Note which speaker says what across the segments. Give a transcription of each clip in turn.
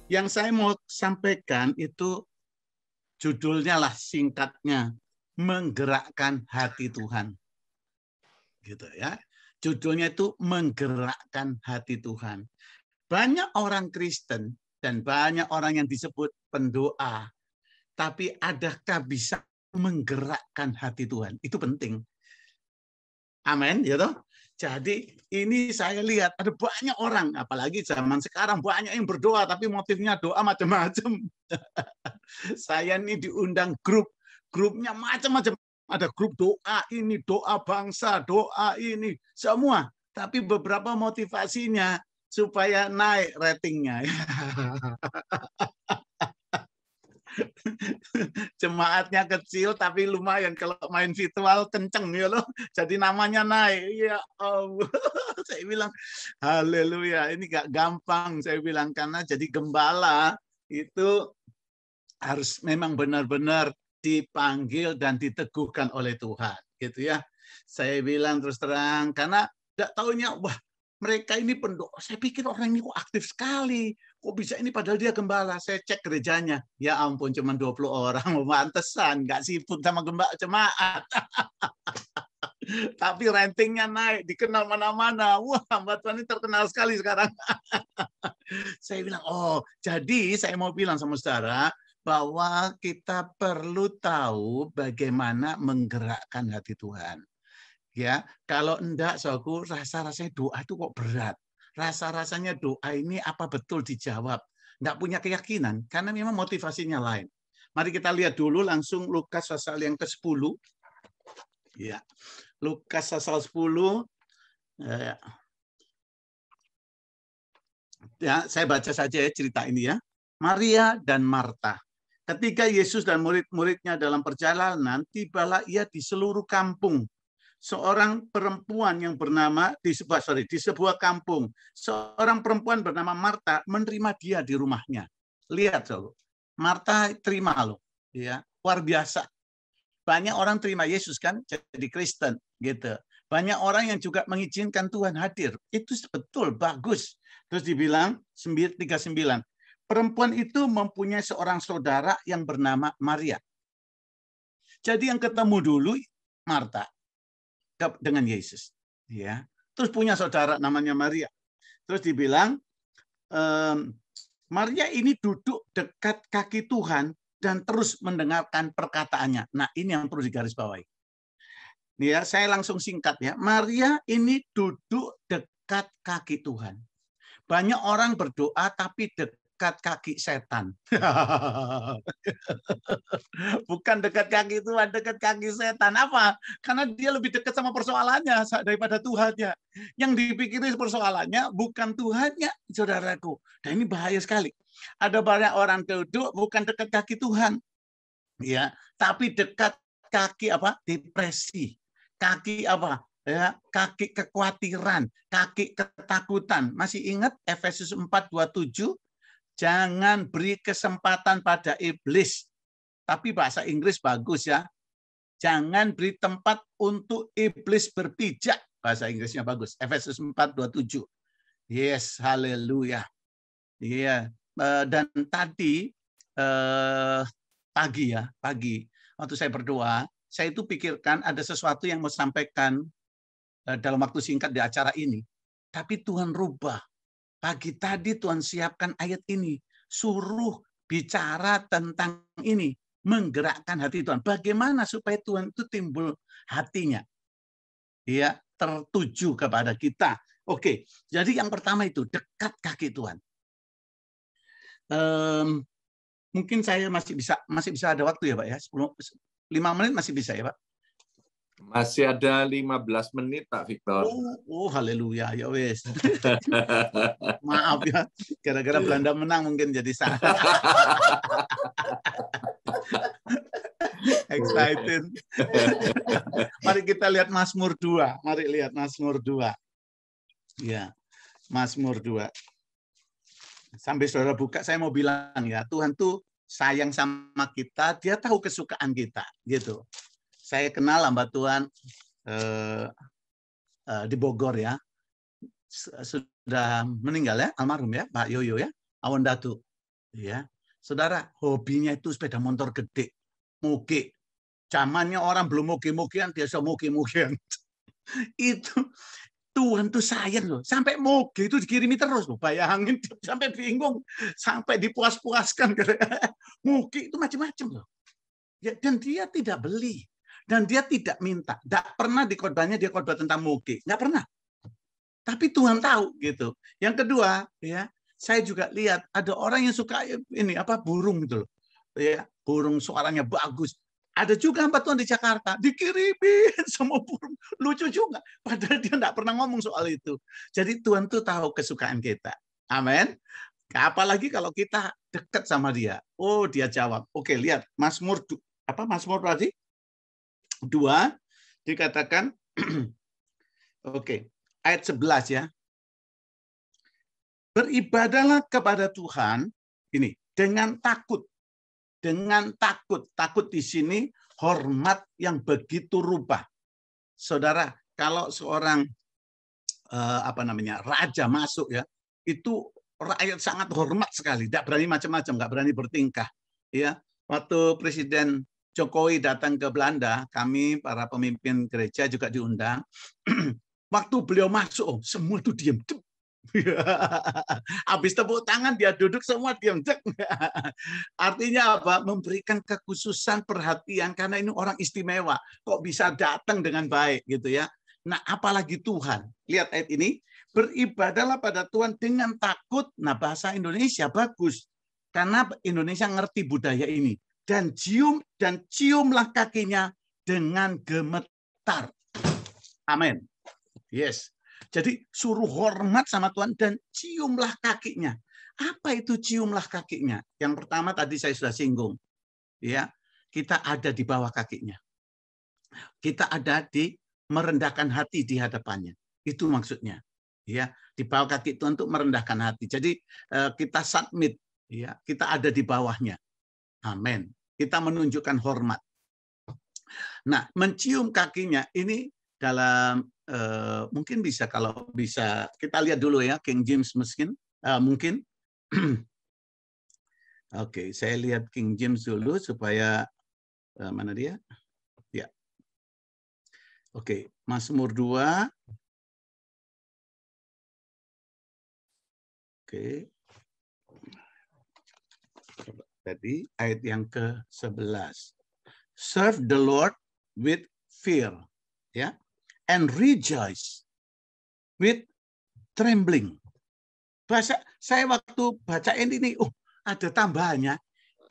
Speaker 1: Yang saya mau sampaikan itu judulnya lah singkatnya, menggerakkan hati Tuhan. Gitu ya. Judulnya itu menggerakkan hati Tuhan. Banyak orang Kristen dan banyak orang yang disebut pendoa, tapi adakah bisa menggerakkan hati Tuhan? Itu penting. Amin, ya toh. Jadi ini saya lihat ada banyak orang, apalagi zaman sekarang banyak yang berdoa, tapi motifnya doa macam-macam. Saya ini diundang grupnya macam-macam. Ada grup doa ini, doa bangsa, doa ini, semua. Tapi beberapa motivasinya supaya naik ratingnya. Jemaatnya kecil tapi lumayan, kalau main virtual kenceng ya loh, jadi namanya naik. Ya Allah, saya bilang haleluya, ini gak gampang saya bilang, karena jadi gembala itu harus memang benar-benar dipanggil dan diteguhkan oleh Tuhan, gitu ya. Saya bilang terus terang, karena tidak tahunya, wah mereka ini pendoa. Saya pikir orang ini kok aktif sekali. Kok bisa ini padahal dia gembala. Saya cek gerejanya. Ya ampun, cuma 20 orang. Mantesan, nggak sibuk sama gembala jemaat. Tapi ratingnya naik, dikenal mana-mana. Wah, Mbak Tuhan ini terkenal sekali sekarang. Saya bilang, oh, jadi saya mau bilang sama saudara, bahwa kita perlu tahu bagaimana menggerakkan hati Tuhan. Ya, kalau enggak, saudaraku, rasa-rasanya doa itu kok berat. Rasa-rasanya doa ini apa betul dijawab? Enggak punya keyakinan, karena memang motivasinya lain. Mari kita lihat dulu langsung Lukas pasal yang ke-10. Ya, Lukas pasal 10. Ya, saya baca saja ya cerita ini ya. Maria dan Marta. Ketika Yesus dan murid-muridnya dalam perjalanan, tibalah ia di seluruh kampung. Seorang perempuan yang bernama di sebuah kampung, seorang perempuan bernama Marta menerima dia di rumahnya. Lihat loh, Marta terima loh, ya, luar biasa. Banyak orang terima Yesus kan, jadi Kristen gitu. Banyak orang yang juga mengizinkan Tuhan hadir. Itu betul, bagus. Terus dibilang 39. Perempuan itu mempunyai seorang saudara yang bernama Maria. Jadi yang ketemu dulu Marta dengan Yesus, ya. Terus punya saudara namanya Maria. Terus dibilang Maria ini duduk dekat kaki Tuhan dan terus mendengarkan perkataannya. Nah, ini yang perlu digarisbawahi. Ya, saya langsung singkat ya. Maria ini duduk dekat kaki Tuhan. Banyak orang berdoa tapi dekat kaki setan. Bukan dekat kaki Tuhan, dekat kaki setan. Apa? Karena dia lebih dekat sama persoalannya daripada Tuhannya. Yang dipikirin persoalannya bukan Tuhannya, saudaraku. Dan ini bahaya sekali. Ada banyak orang duduk bukan dekat kaki Tuhan, ya, tapi dekat kaki apa? Depresi. Kaki apa? Ya, kaki kekhawatiran, kaki ketakutan. Masih ingat Efesus 4:27? Jangan beri kesempatan pada iblis. Tapi bahasa Inggris bagus ya. Jangan beri tempat untuk iblis berpijak. Bahasa Inggrisnya bagus. Efesus 4:27. Yes, haleluya. Iya. Dan tadi pagi waktu saya berdoa, saya itu pikirkan ada sesuatu yang mau sampaikan dalam waktu singkat di acara ini. Tapi Tuhan rubah. Pagi tadi Tuhan siapkan ayat ini. Suruh bicara tentang ini. Menggerakkan hati Tuhan. Bagaimana supaya Tuhan itu timbul hatinya. Ya, tertuju kepada kita. Oke, jadi yang pertama itu dekat kaki Tuhan. Mungkin saya masih bisa ada waktu ya Pak ya. 5 menit masih bisa ya Pak.
Speaker 2: Masih ada 15 menit Pak Victor.
Speaker 1: Oh haleluya, ya wes. Maaf ya, gara-gara Belanda menang mungkin jadi salah. Excited. Mari kita lihat Mazmur 2. Mari lihat Mazmur 2. Ya, Mazmur 2. Sampai saudara buka, saya mau bilang ya, Tuhan tuh sayang sama kita, dia tahu kesukaan kita, gitu. Saya kenal hamba Tuhan di Bogor ya, sudah meninggal ya, almarhum ya, Pak Yoyo ya, Awan Datu. Ya, saudara, hobinya itu sepeda motor gede, moge. Zamannya orang belum moge-mogean, dia sudah moge-mogean. Itu Tuhan tuh sayang loh, sampai moge itu dikirimi terus loh. Bayangin sampai bingung, sampai dipuas-puaskan. Moge itu macam-macam loh. Ya, dan dia tidak beli, dan dia tidak minta. Tidak pernah di khotbahnya dia khotbah tentang moge, nggak pernah. Tapi Tuhan tahu gitu. Yang kedua, ya, saya juga lihat ada orang yang suka ini burung gitu loh. Ya, burung suaranya bagus. Ada juga hamba Tuhan di Jakarta, dikirimin semua burung. Lucu juga. Padahal dia tidak pernah ngomong soal itu. Jadi Tuhan tuh tahu kesukaan kita. Amin. Apalagi kalau kita dekat sama dia. Oh, dia jawab. Oke, lihat. Mazmur tadi? 2 dikatakan oke. Ayat 11 ya. Beribadahlah kepada Tuhan ini dengan takut. Dengan takut. Takut di sini hormat yang begitu rupa. Saudara, kalau seorang raja masuk ya, itu rakyat sangat hormat sekali, tidak berani macam-macam, nggak berani bertingkah. Ya, waktu Presiden Jokowi datang ke Belanda, kami para pemimpin gereja juga diundang. Waktu beliau masuk, semua itu diam. Habis tepuk tangan dia duduk semua diam. Artinya apa? Memberikan kekhususan perhatian karena ini orang istimewa. Kok bisa datang dengan baik gitu ya. Nah, apalagi Tuhan. Lihat ayat ini, beribadahlah pada Tuhan dengan takut. Nah, bahasa Indonesia bagus. Karena Indonesia ngerti budaya ini. Dan ciumlah kakinya dengan gemetar. Amin. Yes. Jadi suruh hormat sama Tuhan dan ciumlah kakinya. Apa itu ciumlah kakinya? Yang pertama tadi saya sudah singgung. Ya, kita ada di bawah kakinya. Kita ada di merendahkan hati di hadapannya. Itu maksudnya. Ya, di bawah kaki Tuhan untuk merendahkan hati. Jadi kita submit, ya, kita ada di bawahnya. Amin. Kita menunjukkan hormat. Nah, mencium kakinya ini dalam mungkin bisa, kalau bisa kita lihat dulu ya, King James mungkin. Oke, saya lihat King James dulu supaya mana dia? Ya. Oke, Mazmur 2. Oke. Tadi ayat yang ke-11. Serve the Lord with fear, ya, and rejoice with trembling. Bahasa saya waktu bacain ini, ada tambahannya,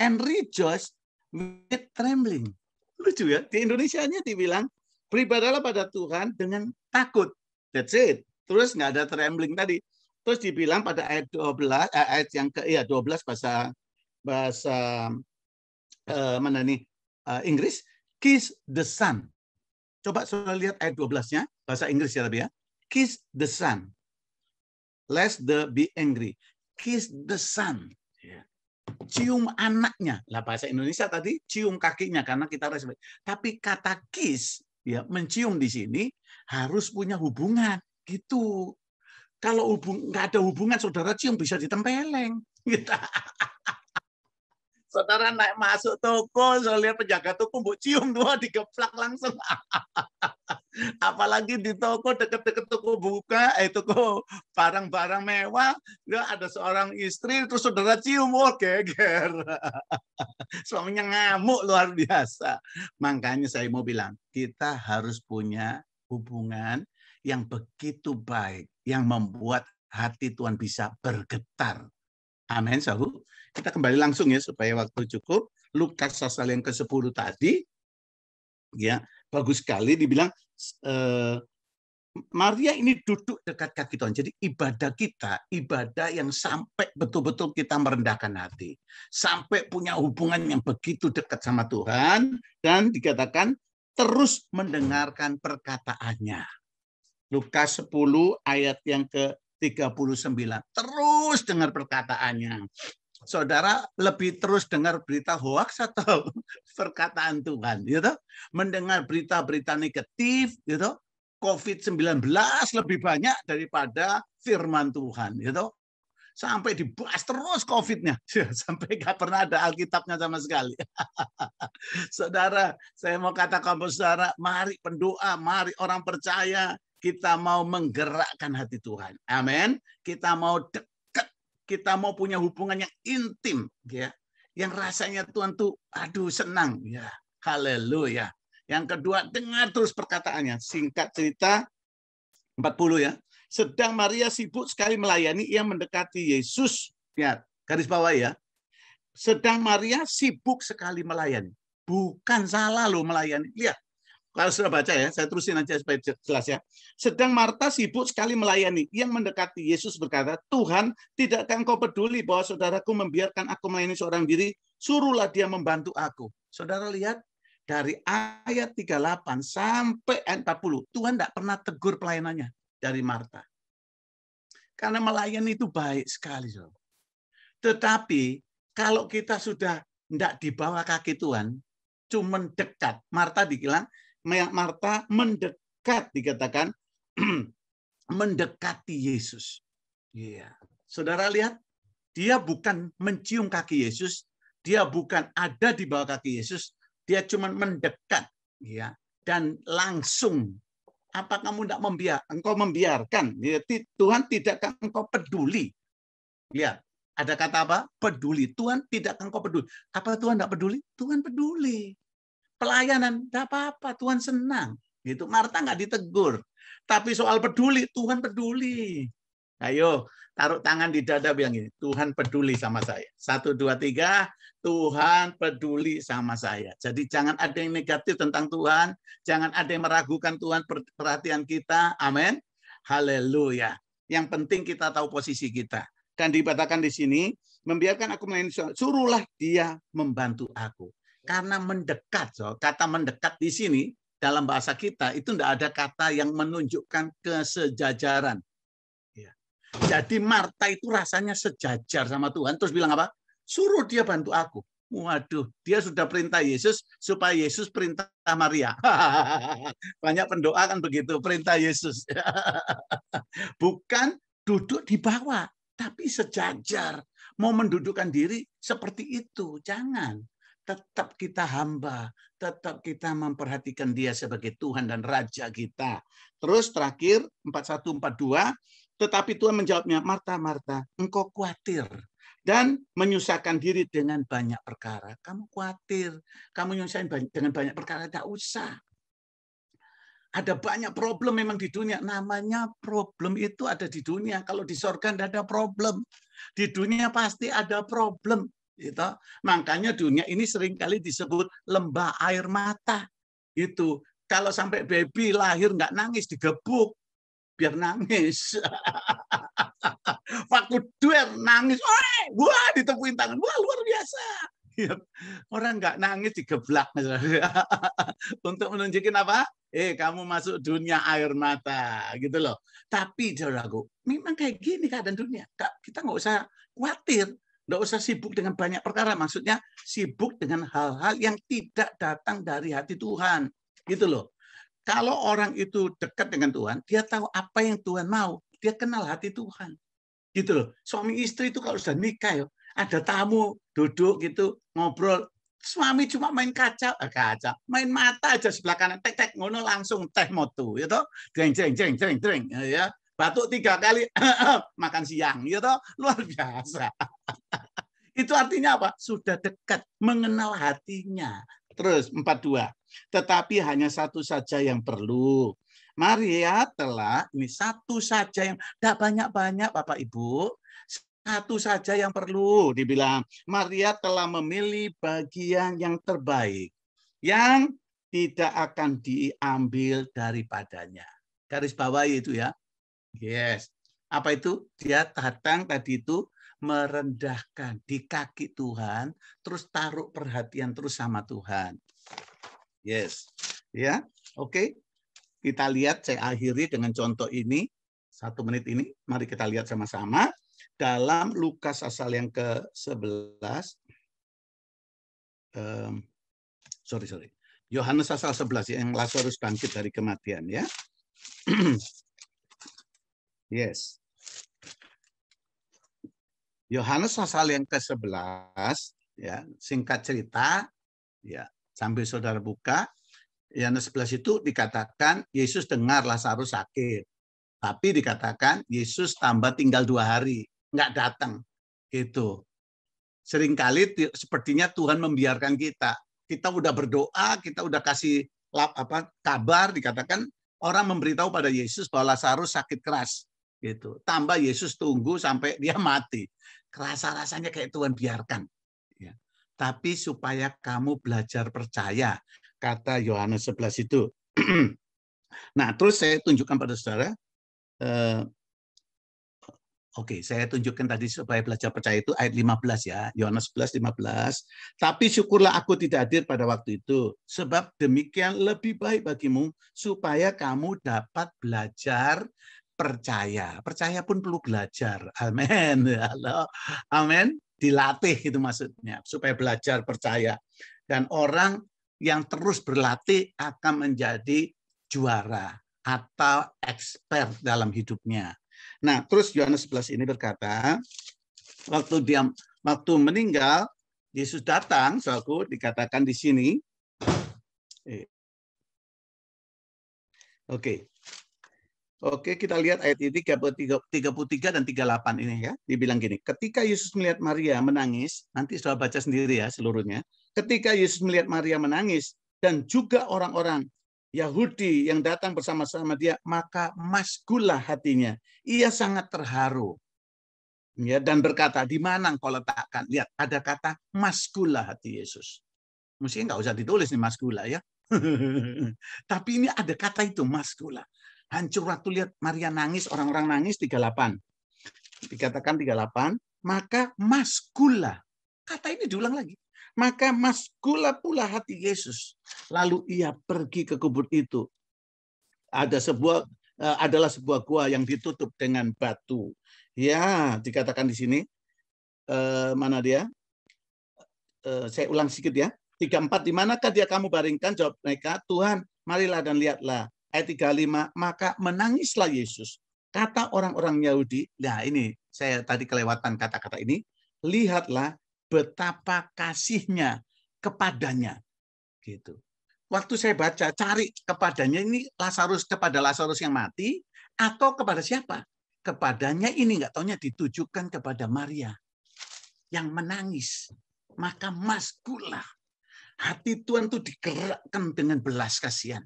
Speaker 1: and rejoice with trembling. Lucu ya, di Indonesianya dibilang beribadahlah pada Tuhan dengan takut. That's it. Terus nggak ada trembling tadi. Terus dibilang pada ayat 12, ayat yang ke-12 bahasa mana nih Inggris, kiss the sun. Coba sudah lihat ayat 12-nya, bahasa Inggris ya tapi ya. Kiss the sun. Lest the be angry. Kiss the sun. Cium anaknya. Lah bahasa Indonesia tadi cium kakinya karena kita respect. Tapi kata kiss, ya, mencium di sini harus punya hubungan gitu. Kalau nggak ada hubungan, saudara cium bisa ditempeleng. Gitu. Saudara naik masuk toko, saya lihat penjaga toko mau cium tuh digeplak langsung. Apalagi di toko deket-deket toko buka, toko barang-barang mewah, nggak ada seorang istri terus saudara cium, geger. Suaminya ngamuk luar biasa. Makanya saya mau bilang, kita harus punya hubungan yang begitu baik, yang membuat hati Tuhan bisa bergetar. Amin, saudara. Kita kembali langsung ya supaya waktu cukup. Lukas pasal yang ke-10 tadi, ya, bagus sekali dibilang Maria ini duduk dekat kaki Tuhan. Jadi ibadah kita, ibadah yang sampai betul-betul kita merendahkan hati, sampai punya hubungan yang begitu dekat sama Tuhan, dan dikatakan terus mendengarkan perkataannya. Lukas 10 ayat yang ke-39. Terus dengar perkataannya. Saudara lebih terus dengar berita hoax atau perkataan Tuhan, gitu? Mendengar berita-berita negatif, gitu? COVID-19 lebih banyak daripada firman Tuhan, gitu? Sampai dibahas terus COVID-nya. Sampai nggak pernah ada Alkitabnya sama sekali. Saudara, saya mau katakan kepada saudara, mari pendoa, mari orang percaya, kita mau menggerakkan hati Tuhan. Amin. Kita mau dekat, kita mau punya hubungan yang intim, ya. Yang rasanya Tuhan tuh, aduh senang, ya. Haleluya. Yang kedua, dengar terus perkataannya. Singkat cerita, 40 ya. Sedang Maria sibuk sekali melayani, ia mendekati Yesus. Ya, garis bawah ya. Sedang Maria sibuk sekali melayani. Bukan salah loh melayani. Lihat, kalau sudah baca ya, saya terusin aja supaya jelas ya. Sedang Marta sibuk sekali melayani. Yang mendekati Yesus berkata, Tuhan, tidakkah engkau peduli bahwa saudaraku membiarkan aku melayani seorang diri? Suruhlah dia membantu aku. Saudara lihat, dari ayat 38 sampai ayat 40, Tuhan tidak pernah tegur pelayanannya dari Marta. Karena melayani itu baik sekali. Tetapi kalau kita sudah tidak di bawah kaki Tuhan, cuma dekat. Marta dibilang, Marta mendekat, dikatakan mendekati Yesus. Iya. Saudara lihat, dia bukan mencium kaki Yesus, dia bukan ada di bawah kaki Yesus, dia cuma mendekat, ya, dan langsung. Apa kamu tidak engkau membiarkan? Tuhan tidak engkau peduli. Lihat, ada kata apa? Peduli. Tuhan tidak engkau peduli. Apa Tuhan tidak peduli? Tuhan peduli. Pelayanan tidak apa-apa, Tuhan senang. Gitu. Marta nggak ditegur. Tapi soal peduli, Tuhan peduli. Ayo, taruh tangan di dada bilang ini, Tuhan peduli sama saya. 1, 2, 3, Tuhan peduli sama saya. Jadi jangan ada yang negatif tentang Tuhan, jangan ada yang meragukan Tuhan perhatian kita. Amin. Haleluya. Yang penting kita tahu posisi kita. Dan dikatakan di sini, membiarkan aku melayani, suruhlah dia membantu aku. Karena mendekat, kata mendekat di sini dalam bahasa kita itu tidak ada kata yang menunjukkan kesejajaran. Jadi Marta itu rasanya sejajar sama Tuhan. Terus bilang apa? Suruh dia bantu aku. Waduh, dia sudah perintah Yesus supaya Yesus perintah Maria. Banyak pendoa kan begitu, perintah Yesus. Bukan duduk di bawah, tapi sejajar. Mau mendudukkan diri seperti itu. Jangan. Tetap kita hamba. Tetap kita memperhatikan dia sebagai Tuhan dan Raja kita. Terus terakhir, 41-42. Tetapi Tuhan menjawabnya, Marta, Marta, engkau khawatir dan menyusahkan diri dengan banyak perkara. Kamu khawatir, kamu nyusahin dengan banyak perkara, tidak usah. Ada banyak problem memang di dunia. Namanya problem itu ada di dunia. Kalau di surga tidak ada problem. Di dunia pasti ada problem. Gitu. Makanya dunia ini seringkali disebut lembah air mata. Itu kalau sampai baby lahir nggak nangis, digebuk. Biar nangis. Waktu duer nangis, wah ditepuin tangan, wah luar biasa. Orang nggak nangis digeblak. Untuk menunjukin apa? Kamu masuk dunia air mata, gitu loh. Tapi saudaraku, memang kayak gini keadaan dunia. Kita nggak usah khawatir, nggak usah sibuk dengan banyak perkara. Maksudnya sibuk dengan hal-hal yang tidak datang dari hati Tuhan, gitu loh. Kalau orang itu dekat dengan Tuhan, dia tahu apa yang Tuhan mau. Dia kenal hati Tuhan. Gitu loh. Suami istri itu kalau sudah nikah, ada tamu duduk gitu ngobrol. Suami cuma main kaca, main mata aja sebelah kanan, tek ngono langsung teh motu, gitu. Jeng ya. Batuk 3 kali makan siang, gitu. Luar biasa. Itu artinya apa? Sudah dekat, mengenal hatinya. Terus 42. Tetapi hanya satu saja yang perlu. Maria telah, ini satu saja yang tidak banyak-banyak Bapak Ibu. Satu saja yang perlu, dibilang. Maria telah memilih bagian yang terbaik. Yang tidak akan diambil daripadanya. Garis bawah itu ya. Yes. Apa itu? Dia datang tadi itu merendahkan di kaki Tuhan, terus taruh perhatian terus sama Tuhan. Yes. Ya. Oke. Kita lihat, saya akhiri dengan contoh ini. 1 menit ini. Mari kita lihat sama-sama. Dalam Lukas pasal yang ke-11. Sorry. Yohanes pasal 11 ya, yang Lazarus bangkit dari kematian ya. Yes. Yohanes pasal yang ke-11, ya, singkat cerita, ya, sambil saudara buka, Yohanes 11 itu dikatakan Yesus dengar Lazarus sakit. Tapi dikatakan Yesus tambah tinggal 2 hari, nggak datang. Gitu. Seringkali sepertinya Tuhan membiarkan kita. Kita udah berdoa, kita udah kasih kabar, dikatakan orang memberitahu pada Yesus bahwa Lazarus sakit keras. Gitu. Tambah Yesus tunggu sampai dia mati. Rasa-rasanya kayak Tuhan biarkan. Ya. Tapi supaya kamu belajar percaya, kata Yohanes 11 itu. Nah, terus saya tunjukkan pada saudara, Oke, saya tunjukkan tadi supaya belajar percaya itu ayat 15 ya, Yohanes 11, 15. Tapi syukurlah aku tidak hadir pada waktu itu, sebab demikian lebih baik bagimu supaya kamu dapat belajar percaya. Percaya pun perlu belajar. Amin. Halo. Amin. Dilatih itu maksudnya, supaya belajar percaya. Dan orang yang terus berlatih akan menjadi juara atau expert dalam hidupnya. Nah, terus Yohanes 11 ini berkata, waktu meninggal, Yesus datang, saudaraku, dikatakan di sini. Oke, kita lihat ayat ini 33 dan 38 ini ya. Dibilang gini, ketika Yesus melihat Maria menangis, nanti sudah baca sendiri ya seluruhnya. Ketika Yesus melihat Maria menangis dan juga orang-orang Yahudi yang datang bersama-sama dia, maka maskulah hatinya. Ia sangat terharu. Ya, dan berkata, di mana engkau letakkan? Lihat, ada kata maskulah hati Yesus. Mestinya nggak usah ditulis nih maskula ya. Tapi ini ada kata itu maskula. Hancur waktu lihat Maria nangis, orang-orang nangis 38. Dikatakan 38, maka maskula. Kata ini diulang lagi. Maka maskula pula hati Yesus. Lalu ia pergi ke kubur itu. Adalah sebuah gua yang ditutup dengan batu. Ya, dikatakan di sini. Mana dia? Saya ulang sedikit ya. 34, di manakah dia kamu baringkan? Jawab mereka, Tuhan, marilah dan lihatlah. Ayat 35, maka menangislah Yesus. Kata orang-orang Yahudi, nah ini saya tadi kelewatan kata-kata ini, lihatlah betapa kasihnya kepadanya. Gitu. Waktu saya baca, cari kepadanya ini kepada Lazarus yang mati, atau kepada siapa? Kepadanya ini nggak taunya ditujukan kepada Maria yang menangis. Maka maskulah. Hati Tuhan itu digerakkan dengan belas kasihan.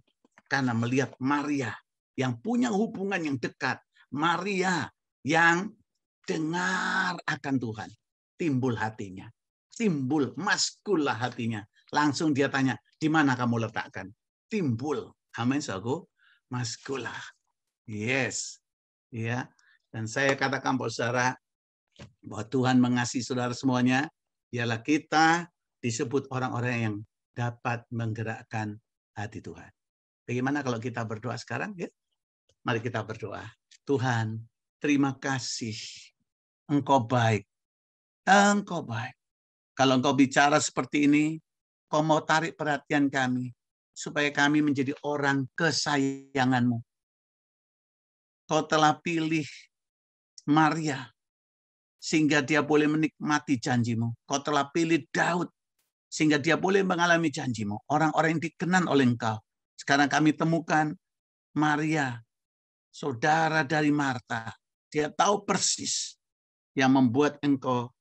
Speaker 1: Karena melihat Maria yang punya hubungan yang dekat. Maria yang dengar akan Tuhan. Timbul hatinya. Timbul, maskulah hatinya. Langsung dia tanya, di mana kamu letakkan? Timbul. Amin, saudaraku. Maskulah. Yes. Ya. Dan saya katakan buat saudara, bahwa Tuhan mengasihi saudara semuanya, ialah kita disebut orang-orang yang dapat menggerakkan hati Tuhan. Bagaimana kalau kita berdoa sekarang? Ya? Mari kita berdoa. Tuhan, terima kasih. Engkau baik. Engkau baik. Kalau Engkau bicara seperti ini, Kau mau tarik perhatian kami, supaya kami menjadi orang kesayangan-Mu. Kau telah pilih Maria, sehingga dia boleh menikmati janji-Mu. Kau telah pilih Daud, sehingga dia boleh mengalami janji-Mu. Orang-orang yang dikenan oleh Engkau. Sekarang kami temukan Maria, saudara dari Marta. Dia tahu persis yang membuat Engkau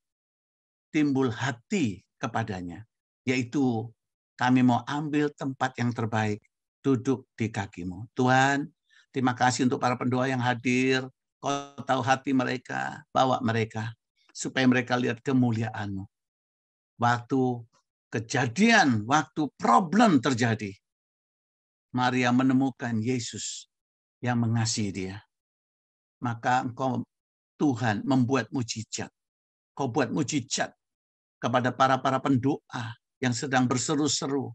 Speaker 1: timbul hati kepadanya. Yaitu kami mau ambil tempat yang terbaik, duduk di kaki-Mu. Tuhan, terima kasih untuk para pendoa yang hadir. Kau tahu hati mereka, bawa mereka. Supaya mereka lihat kemuliaan-Mu. Waktu kejadian, waktu problem terjadi, Maria menemukan Yesus yang mengasihi dia. Maka Engkau, Tuhan, membuat mujizat. Kau buat mujizat kepada para pendoa yang sedang berseru-seru.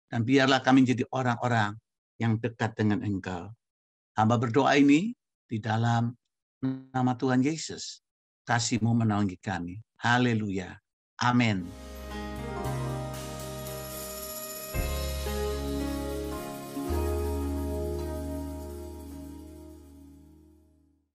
Speaker 1: Dan biarlah kami jadi orang-orang yang dekat dengan Engkau. Hamba berdoa ini di dalam nama Tuhan Yesus. Kasih-Mu menaungi kami. Haleluya. Amin.